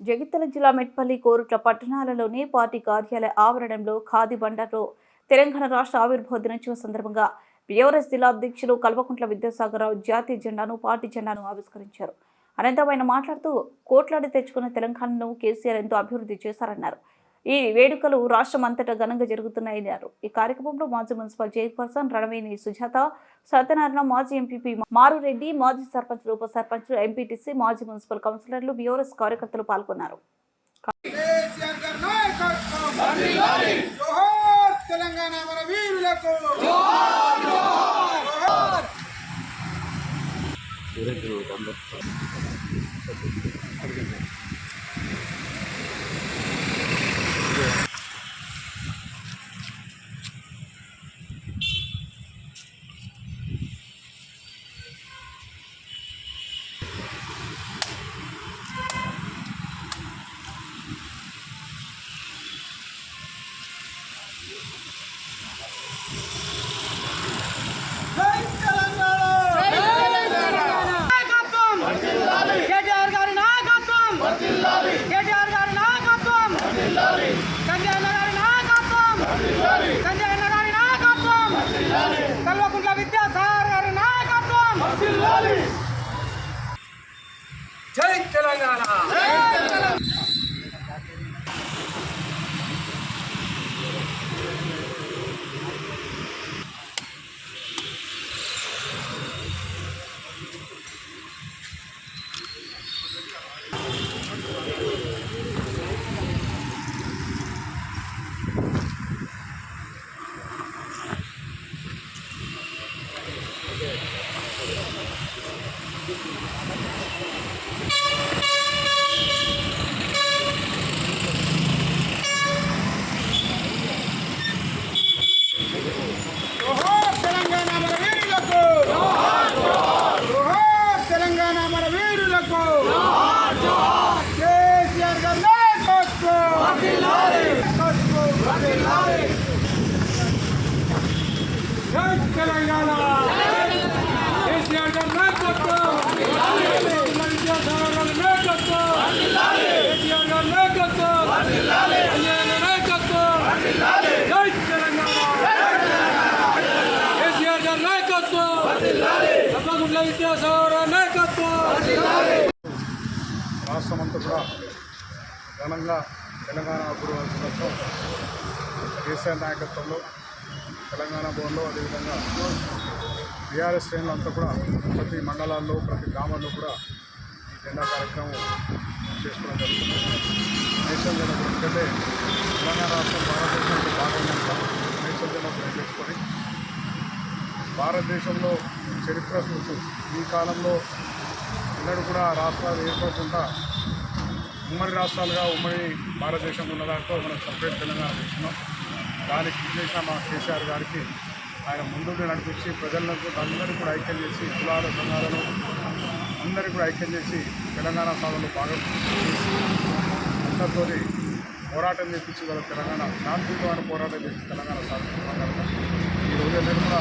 జగిత్యాల జిల్లా మెట్పల్లి, కోరుట్ల పట్టణాలలోని పార్టీ కార్యాలయ ఆవరణంలో ఖాదీ బండర్లో తెలంగాణ రాష్ట్ర ఆవిర్భావ దినోత్సవం సందర్భంగా బీఆర్ఎస్ జిల్లా అధ్యక్షులు కల్వకుంట్ల విద్యాసాగరరావు జాతీయ జెండాను, పార్టీ జెండాను ఆవిష్కరించారు. అనంతరం ఆయన మాట్లాడుతూ కోట్లాడి తెచ్చుకున్న తెలంగాణను కేసీఆర్ ఎంతో అభివృద్ధి చేశారన్నారు. ఈ వేడుకలు రాష్ట్రం అంతటా ఘనంగా జరుగుతున్నాయన్నారు. ఈ కార్యక్రమంలో మాజీ మున్సిపల్ చైర్పర్సన్ రణవేణి సుజాత, సత్యనారాయణ, మాజీ ఎంపీపీ మారురెడ్డి, మాజీ సర్పంచ్, ఉప సర్పంచ్, ఎంపీటీసీ, మాజీ మున్సిపల్ కౌన్సిలర్లు, బీఆర్ఎస్ కార్యకర్తలు పాల్గొన్నారు. కల్వకుంట్ల విద్యాసాగర్ గారి నాయకత్వం. జై తెలంగాణ. తెలంగాణ కేసీఆర్ గారి నాయకత్వం, విద్యాసాగర్ గారి నాయకత్వం, కేసీఆర్ గారి నాయకత్వం, నాయకత్వం. జై తెలంగాణ. కేసీఆర్ గారి నాయకత్వం, కల్వకుంట్ల విద్యాసాగర్ గారి నాయకత్వం. రాష్ట్రమంతా కూడా ఘనంగా తెలంగాణ అభివృద్ధి దినోత్సవం కేసీఆర్ నాయకత్వంలో తెలంగాణ భవన్లో, అదేవిధంగా బీఆర్ఎస్ శ్రేణులంతా కూడా ప్రతి మండలాల్లో, ప్రతి గ్రామాల్లో కూడా ఈ జెండా కార్యక్రమం చేసుకోవడం జరుగుతుంది. నేషనల్ జెండా ఎందుకంటే తెలంగాణ రాష్ట్రం భారతదేశంలో భాగంగా నేషనల్ జెండా చేసుకొని భారతదేశంలో చరిత్ర చూస్తూ ఈ కాలంలో ఎన్నడూ కూడా రాష్ట్రాలు ఏర్పడకుండా ఉమ్మడి రాష్ట్రాలుగా ఉమ్మడి భారతదేశం ఉన్న దాంట్లో మనం సపరేట్ తెలంగాణ తీసుకున్నాం. దానికి కృషి చేసిన మా కేసీఆర్ గారికి ఆయన ముందుండి నడిపించి ప్రజలకు అందరినీ కూడా ఐక్యం చేసి, కులాల సంఘాలను అందరికీ కూడా ఐక్యం చేసి తెలంగాణ సాధనలో భాగం చేసి అందరితో పోరాటం చేపించి వాళ్ళ తెలంగాణ శాంతియుతమైన పోరాటం చేసి తెలంగాణ సాధన భాగంగా ఈరోజు అందరూ కూడా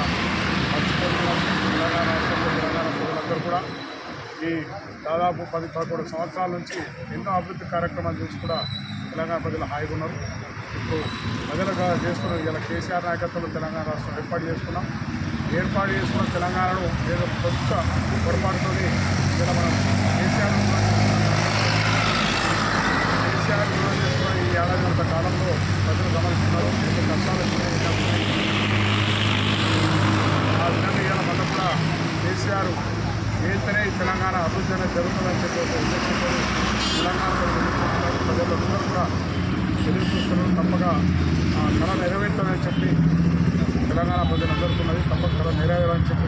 మర్చిపోతున్నాం. తెలంగాణ రాష్ట్రంలో తెలంగాణ ప్రజలందరూ కూడా ఈ దాదాపు 10-11 సంవత్సరాల నుంచి ఎన్నో అభివృద్ధి కార్యక్రమాలు చేసి కూడా తెలంగాణ ప్రజలు హాయిగా ఉన్నారు. ఇప్పుడు ప్రజలుగా చేస్తున్న ఇలా కేసీఆర్ నాయకత్వంలో తెలంగాణ రాష్ట్రం ఏర్పాటు చేసుకున్న తెలంగాణను ఏదో కొత్త పొరపాటుతో ఇలా మనం కేసీఆర్ చేసుకున్న ఈ ఏడాది కాలంలో ప్రజలు గమనిస్తున్నారు. ఎన్నో కష్టాలు ఆ విధంగా ఇలా మనం కూడా కేసీఆర్ వెళ్తేనే ఈ తెలంగాణ అభివృద్ధి అనేది జరుగుతుందని చెప్పి ఒక ఉద్దేశంతో తెలంగాణ ప్రజలందరూ కూడా ఎదురు చూస్తున్నారు. తప్పగా కళ నెరవేర్తానని చెప్పి తెలంగాణ ప్రజలందరికీ ఉన్నది. తప్పక కళ నెరవేరాలని చెప్పి